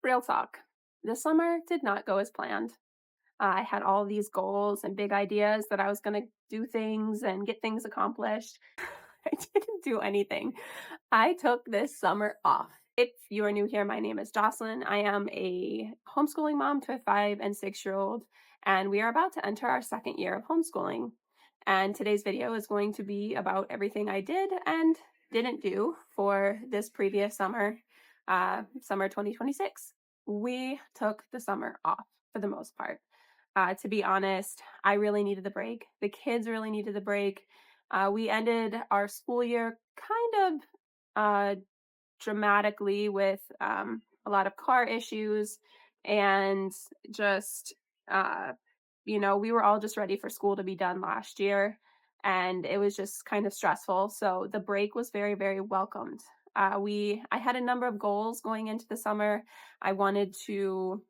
Real talk. This summer did not go as planned. I had all these goals and big ideas that I was going to do things and get things accomplished. I didn't do anything. I took this summer off. If you are new here, my name is Jocelyn. I am a homeschooling mom to a 5 and 6-year-old, and we are about to enter our second year of homeschooling. And today's video is going to be about everything I did and didn't do for this previous summer, summer 2026. We took the summer off for the most part. To be honest, I really needed the break. The kids really needed the break. We ended our school year kind of dramatically with a lot of car issues and just, uh, we were all just ready for school to be done last year. And it was just kind of stressful. So the break was very, very welcomed. I had a number of goals going into the summer. I wanted to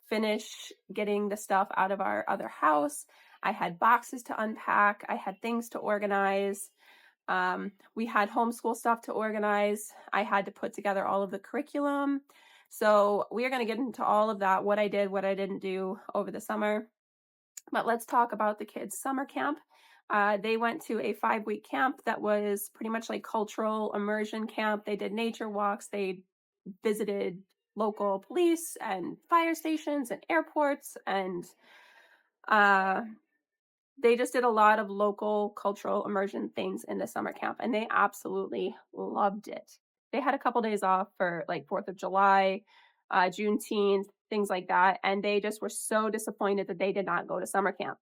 finish getting the stuff out of our other house. I had boxes to unpack. I had things to organize. We had homeschool stuff to organize. I had to put together all of the curriculum. So we are going to get into all of that, what I did, what I didn't do over the summer. But let's talk about the kids' summer camp. They went to a 5-week camp that was pretty much like cultural immersion camp. They did nature walks. They visited local police and fire stations and airports, and uh, they just did a lot of local cultural immersion things in the summer camp, and they absolutely loved it. They had a couple days off for like 4th of July, Juneteenth, things like that, and they just were so disappointed that they did not go to summer camp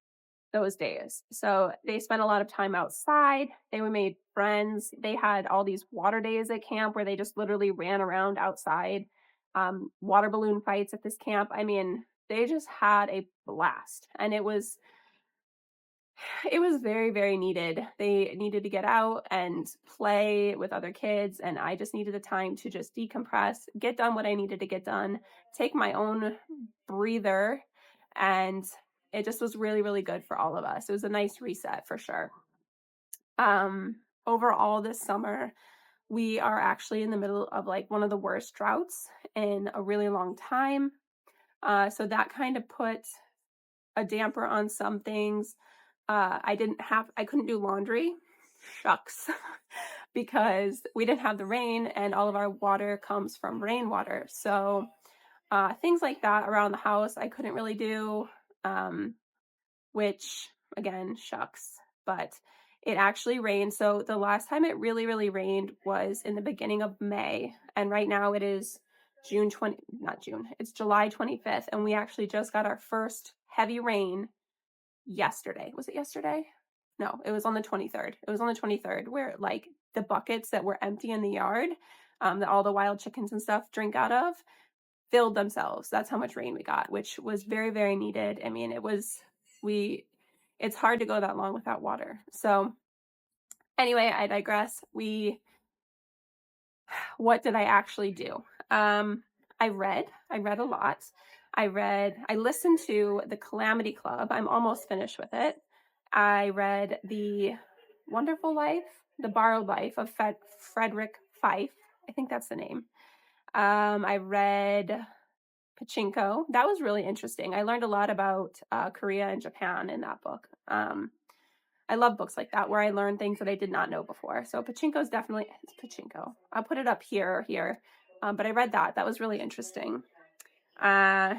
those days. So they spent a lot of time outside. They made friends. They had all these water days at camp where they just literally ran around outside. Water balloon fights at this camp. I mean, they just had a blast, and it was very, very needed. They needed to get out and play with other kids, and I just needed the time to just decompress, get done what I needed to get done, take my own breather, and it just was really, really good for all of us. It was a nice reset for sure. Overall this summer, we are actually in the middle of like one of the worst droughts in a really long time. So that kind of put a damper on some things. I couldn't do laundry. Shucks. Because we didn't have the rain and all of our water comes from rainwater. So things like that around the house I couldn't really do, which again, shucks. But it actually rained. So the last time it really, really rained was in the beginning of May. And right now it is June 20, not June, it's July 25th. And we actually just got our first heavy rain yesterday. Was it yesterday? No, it was on the 23rd. It was on the 23rd where like the buckets that were empty in the yard, that all the wild chickens and stuff drink out of, filled themselves. That's how much rain we got, which was very, very needed. I mean, it's hard to go that long without water. So anyway, I digress. What did I actually do? I read a lot. I listened to The Calamity Club. I'm almost finished with it. I read The Wonderful Life, The Borrowed Life of Frederick Fife. I think that's the name. I read Pachinko. That was really interesting. I learned a lot about Korea and Japan in that book. I love books like that where I learn things that I did not know before. So Pachinko is definitely, it's Pachinko. I'll put it up here or here. But I read that. That was really interesting. Uh,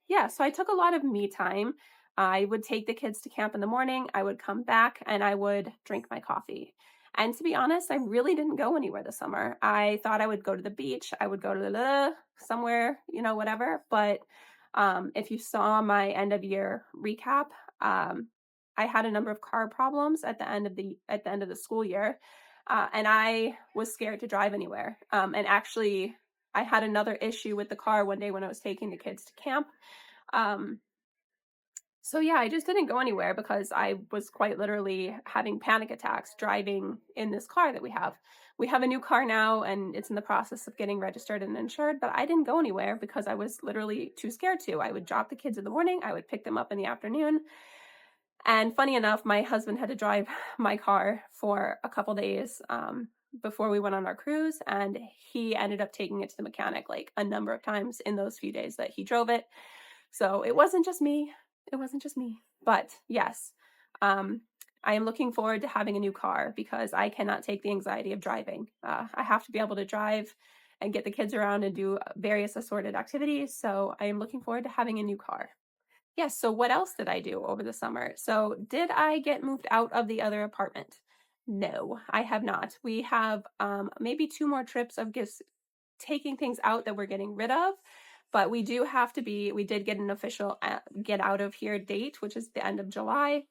yeah, so I took a lot of me time. I would take the kids to camp in the morning. I would come back and I would drink my coffee. And to be honest, I really didn't go anywhere this summer. I thought I would go to the beach. I would go to somewhere, whatever. But if you saw my end of year recap, I had a number of car problems at the end of the school year, and I was scared to drive anywhere. And actually, I had another issue with the car one day when I was taking the kids to camp. Um, so yeah, I just didn't go anywhere because I was quite literally having panic attacks driving in this car that we have. We have a new car now and it's in the process of getting registered and insured, but I didn't go anywhere because I was literally too scared to. I would drop the kids in the morning, I would pick them up in the afternoon. And funny enough, my husband had to drive my car for a couple days. before we went on our cruise, and he ended up taking it to the mechanic like a number of times in those few days that he drove it. So it wasn't just me. It wasn't just me. But yes, um, I am looking forward to having a new car because I cannot take the anxiety of driving. I have to be able to drive and get the kids around and do various assorted activities. So I am looking forward to having a new car. Yes. So what else did I do over the summer? So did I get moved out of the other apartment? No, I have not. We have maybe two more trips of just taking things out that we're getting rid of, but we did get an official get out of here date, which is the end of July.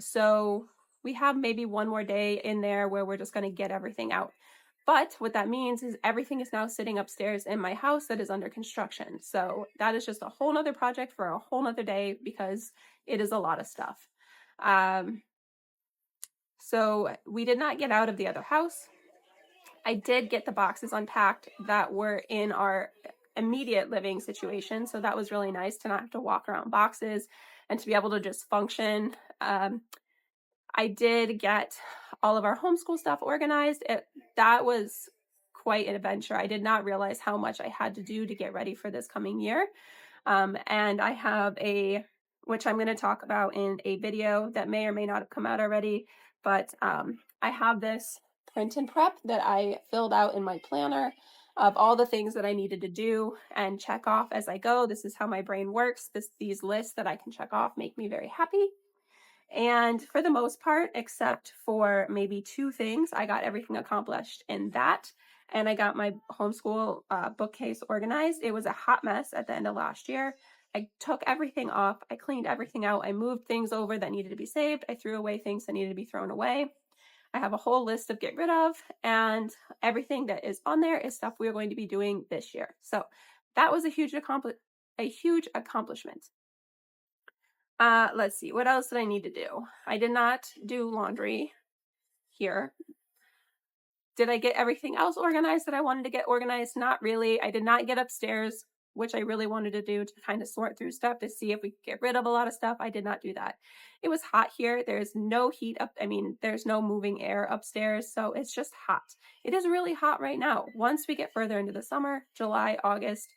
So we have maybe one more day in there where we're just going to get everything out. But what that means is everything is now sitting upstairs in my house that is under construction. So that is just a whole nother project for a whole nother day because it is a lot of stuff. Um, so we did not get out of the other house. I did get the boxes unpacked that were in our immediate living situation. So that was really nice to not have to walk around boxes and to be able to just function. I did get all of our homeschool stuff organized. That was quite an adventure. I did not realize how much I had to do to get ready for this coming year. And I have which I'm going to talk about in a video that may or may not have come out already, but I have this print and prep that I filled out in my planner of all the things that I needed to do and check off as I go. This is how my brain works. These lists that I can check off make me very happy. And for the most part, except for maybe two things, I got everything accomplished in that. And I got my homeschool bookcase organized. It was a hot mess at the end of last year. I took everything off. I cleaned everything out. I moved things over that needed to be saved. I threw away things that needed to be thrown away. I have a whole list of get rid of, and everything that is on there is stuff we are going to be doing this year. So that was a huge accomplishment. Let's see, what else did I need to do? I did not do laundry here. Did I get everything else organized that I wanted to get organized? Not really. I did not get upstairs, which I really wanted to do to kind of sort through stuff to see if we could get rid of a lot of stuff. I did not do that. It was hot here. There's no heat up. I mean, there's no moving air upstairs. So it's just hot. It is really hot right now. Once we get further into the summer, July, August,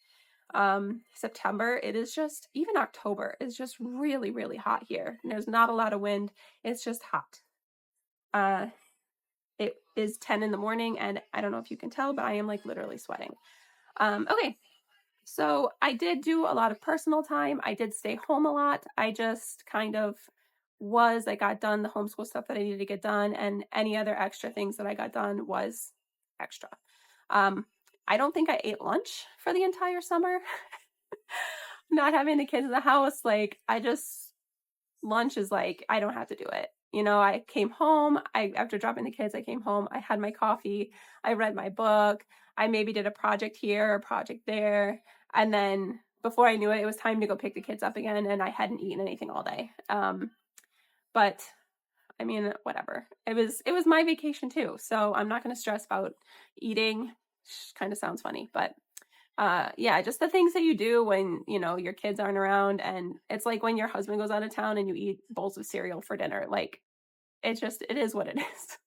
September, it is just, even October is just really, really hot here. And there's not a lot of wind. It's just hot. It is 10 in the morning, and I don't know if you can tell, but I am like literally sweating. Okay. So I did do a lot of personal time. I did stay home a lot. I just kind of I got done the homeschool stuff that I needed to get done, and any other extra things that I got done was extra. I don't think I ate lunch for the entire summer. Not having the kids in the house, lunch is like, I don't have to do it. You know, I came home, after dropping the kids, I came home, I had my coffee, I read my book, I maybe did a project here, a project there, and then before I knew it, it was time to go pick the kids up again, and I hadn't eaten anything all day. But I mean, whatever. It was my vacation too, so I'm not going to stress about eating. Kind of sounds funny, but yeah, just the things that you do when, your kids aren't around, and it's like when your husband goes out of town and you eat bowls of cereal for dinner. Like, it is what it is.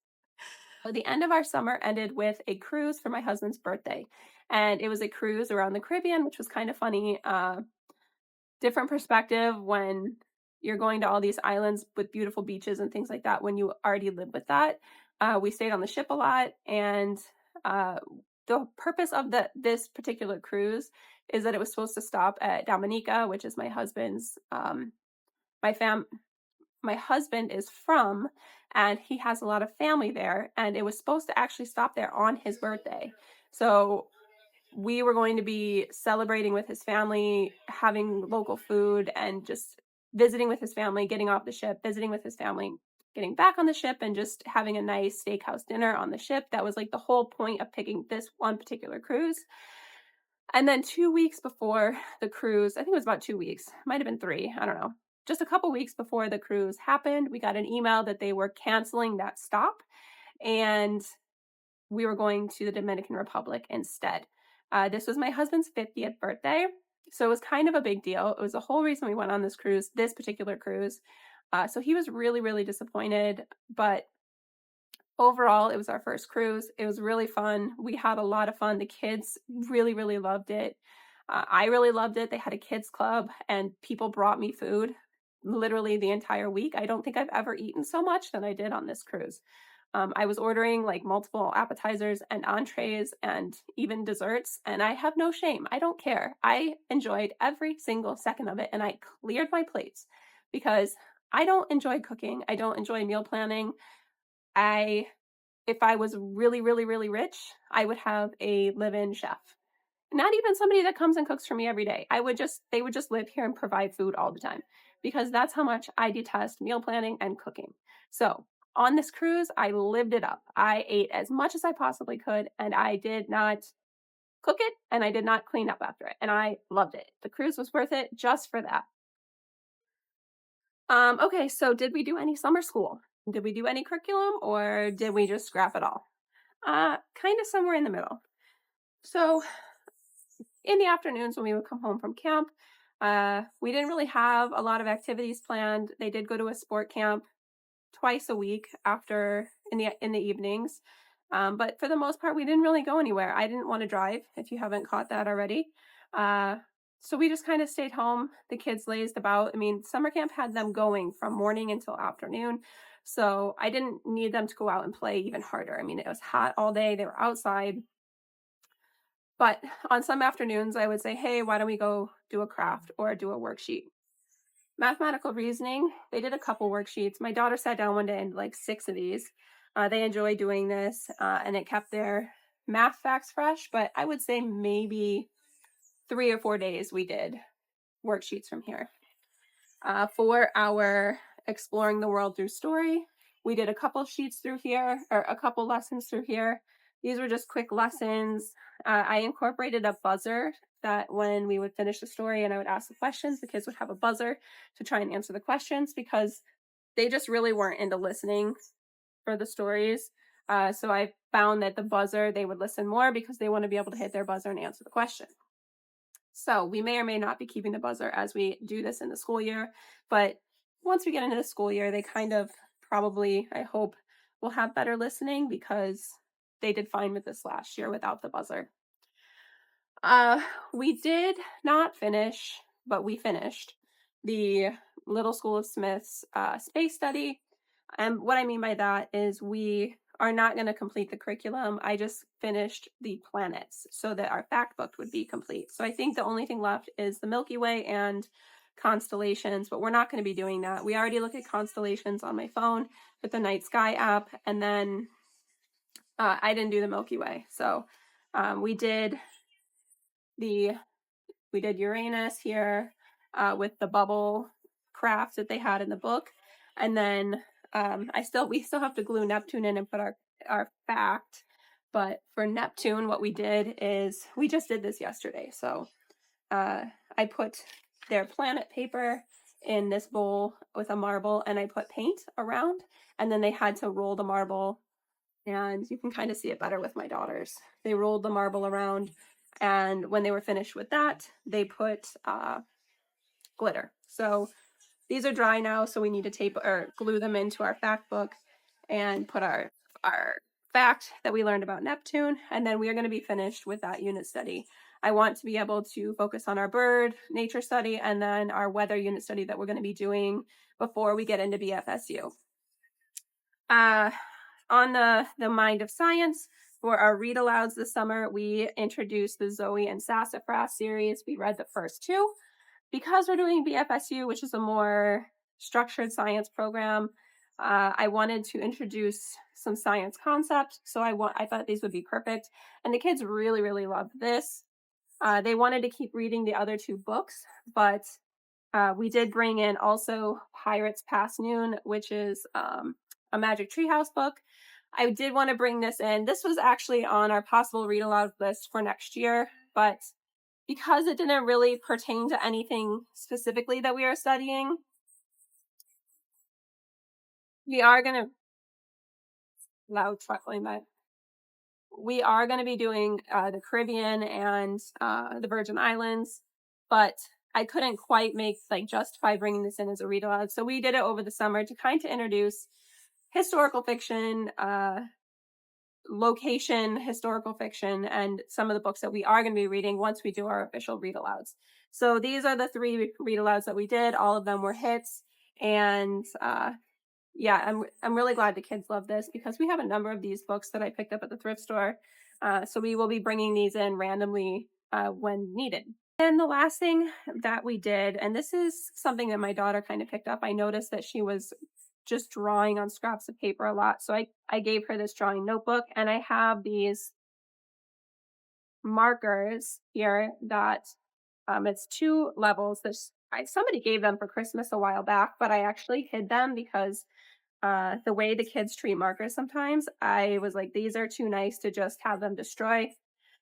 So the end of our summer ended with a cruise for my husband's birthday, and it was a cruise around the Caribbean, which was kind of funny. Different perspective when you're going to all these islands with beautiful beaches and things like that when you already live with that. We stayed on the ship a lot, and the purpose of this particular cruise is that it was supposed to stop at Dominica, which is my husband's my husband is from, and he has a lot of family there, and it was supposed to actually stop there on his birthday. So we were going to be celebrating with his family, having local food, and just visiting with his family, getting off the ship, visiting with his family, getting back on the ship, and just having a nice steakhouse dinner on the ship. That was like the whole point of picking this one particular cruise. And then 2 weeks before the cruise, I think it was about 2 weeks, might have been 3, I don't know. Just a couple weeks before the cruise happened, we got an email that they were canceling that stop, and we were going to the Dominican Republic instead. This was my husband's 50th birthday, so it was kind of a big deal. It was the whole reason we went on this particular cruise. So he was really, really disappointed, but Overall, it was our first cruise. It was really fun. We had a lot of fun. The kids really, really loved it. I really loved it. They had a kids club and people brought me food literally the entire week. I don't think I've ever eaten so much than I did on this cruise. I was ordering like multiple appetizers and entrees and even desserts, and I have no shame. I don't care. I enjoyed every single second of it, and I cleared my plates because I don't enjoy cooking. I don't enjoy meal planning. I if I was really, really, really rich, I would have a live-in chef. Not even somebody that comes and cooks for me every day. I would just they would just live here and provide food all the time because that's how much I detest meal planning and cooking. So, on this cruise, I lived it up. I ate as much as I possibly could and I did not cook it and I did not clean up after it. And I loved it. The cruise was worth it just for that. Okay, so did we do any summer school? Did we do any curriculum or did we just scrap it all? Kind of somewhere in the middle. So in the afternoons when we would come home from camp, we didn't really have a lot of activities planned. They did go to a sport camp twice a week after in the evenings. But for the most part, we didn't really go anywhere. I didn't want to drive, if you haven't caught that already. Uh, so we just kind of stayed home. The kids lazed about. I mean, summer camp had them going from morning until afternoon. So I didn't need them to go out and play even harder. I mean, it was hot all day. They were outside. But on some afternoons, I would say, hey, why don't we go do a craft or do a worksheet? Mathematical reasoning, they did a couple worksheets. My daughter sat down one day and like six of these. They enjoy doing this and it kept their math facts fresh. But I would say maybe 3 or 4 days we did worksheets from here. For our exploring the world through story, we did a couple sheets through here, or a couple lessons through here. These were just quick lessons. I incorporated a buzzer that when we would finish the story and I would ask the questions, the kids would have a buzzer to try and answer the questions because they just really weren't into listening for the stories. So I found that the buzzer, they would listen more because they want to be able to hit their buzzer and answer the question. So we may or may not be keeping the buzzer as we do this in the school year, but once we get into the school year, they kind of probably, I hope, will have better listening because they did fine with this last year without the buzzer. Uh, we did not finish, but we finished the Little School of Smith's space study. And what I mean by that is we are not going to complete the curriculum. I just finished the planets so that our fact book would be complete. So I think the only thing left is the Milky Way and constellations, but we're not going to be doing that. We already look at constellations on my phone with the Night Sky app, and then I didn't do the Milky Way. So we did the we did Uranus here with the bubble craft that they had in the book, and then we still have to glue Neptune in and put our fact. But for Neptune, what we did is we just did this yesterday. So I put their planet paper in this bowl with a marble, and I put paint around, and then they had to roll the marble. And you can kind of see it better with my daughters. They rolled the marble around, and when they were finished with that, they put glitter. So these are dry now, so we need to tape or glue them into our fact book and put our fact that we learned about Neptune, and then we are going to be finished with that unit study. I want to be able to focus on our bird nature study and then our weather unit study that we're going to be doing before we get into BFSU. On the Mind of Science, for our read alouds this summer, we introduced the Zoe and Sassafras series. We read the first two. Because we're doing BFSU, which is a more structured science program, I wanted to introduce some science concepts. So I thought these would be perfect. And the kids really, really loved this. They wanted to keep reading the other two books, but we did bring in also Pirates Past Noon, which is a Magic Treehouse book. I did want to bring this in. This was actually on our possible read aloud list for next year, but because it didn't really pertain to anything specifically that we are studying, we are going to loud truckling that we are going to be doing the Caribbean and the Virgin Islands, but I couldn't quite justify bringing this in as a read aloud. So we did it over the summer to kind of introduce, historical fiction, location historical fiction, and some of the books that we are going to be reading once we do our official read alouds. So these are the three read alouds that we did. All of them were hits, and yeah, I'm really glad the kids love this because we have a number of these books that I picked up at the thrift store. So we will be bringing these in randomly when needed. And the last thing that we did, and this is something that my daughter kind of picked up, I noticed that she was just drawing on scraps of paper a lot. So I gave her this drawing notebook, and I have these markers here that it's two levels. Somebody gave them for Christmas a while back, but I actually hid them because the way the kids treat markers sometimes, I was like, these are too nice to just have them destroy.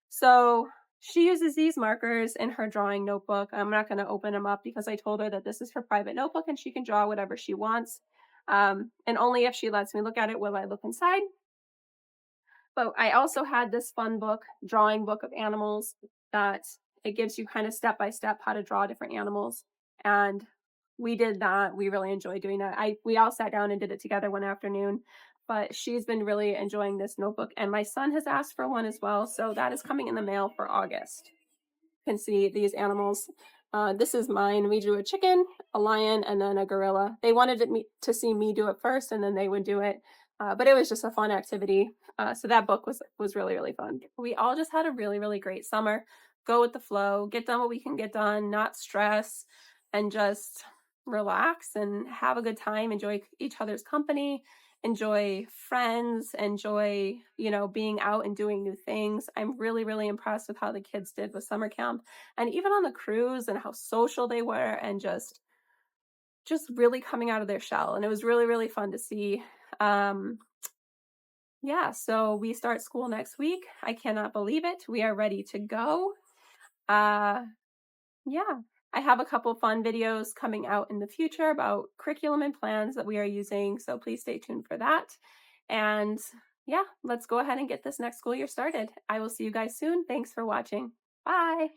So she uses these markers in her drawing notebook. I'm not going to open them up because I told her that this is her private notebook and she can draw whatever she wants. And only if she lets me look at it will I look inside. But I also had this fun book, drawing book of animals, that it gives you kind of step by step how to draw different animals. And we did that. We really enjoyed doing that. We all sat down and did it together one afternoon. But she's been really enjoying this notebook, and my son has asked for one as well. So that is coming in the mail for August. Can see these animals. This is mine. We drew a chicken, a lion, and then a gorilla. They wanted to see me do it first, and then they would do it. But it was just a fun activity. So that book was really really fun. We all just had a really great summer. Go with the flow, get done what we can get done, not stress, and just relax and have a good time. Enjoy each other's company, enjoy friends, enjoy, being out and doing new things. I'm really impressed with how the kids did with summer camp and even on the cruise and how social they were and just really coming out of their shell. And it was really fun to see. Um yeah, so we start school next week. I cannot believe it. We are ready to go. Uh yeah. I have a couple fun videos coming out in the future about curriculum and plans that we are using, so please stay tuned for that. And yeah, let's go ahead and get this next school year started. I will see you guys soon. Thanks for watching. Bye.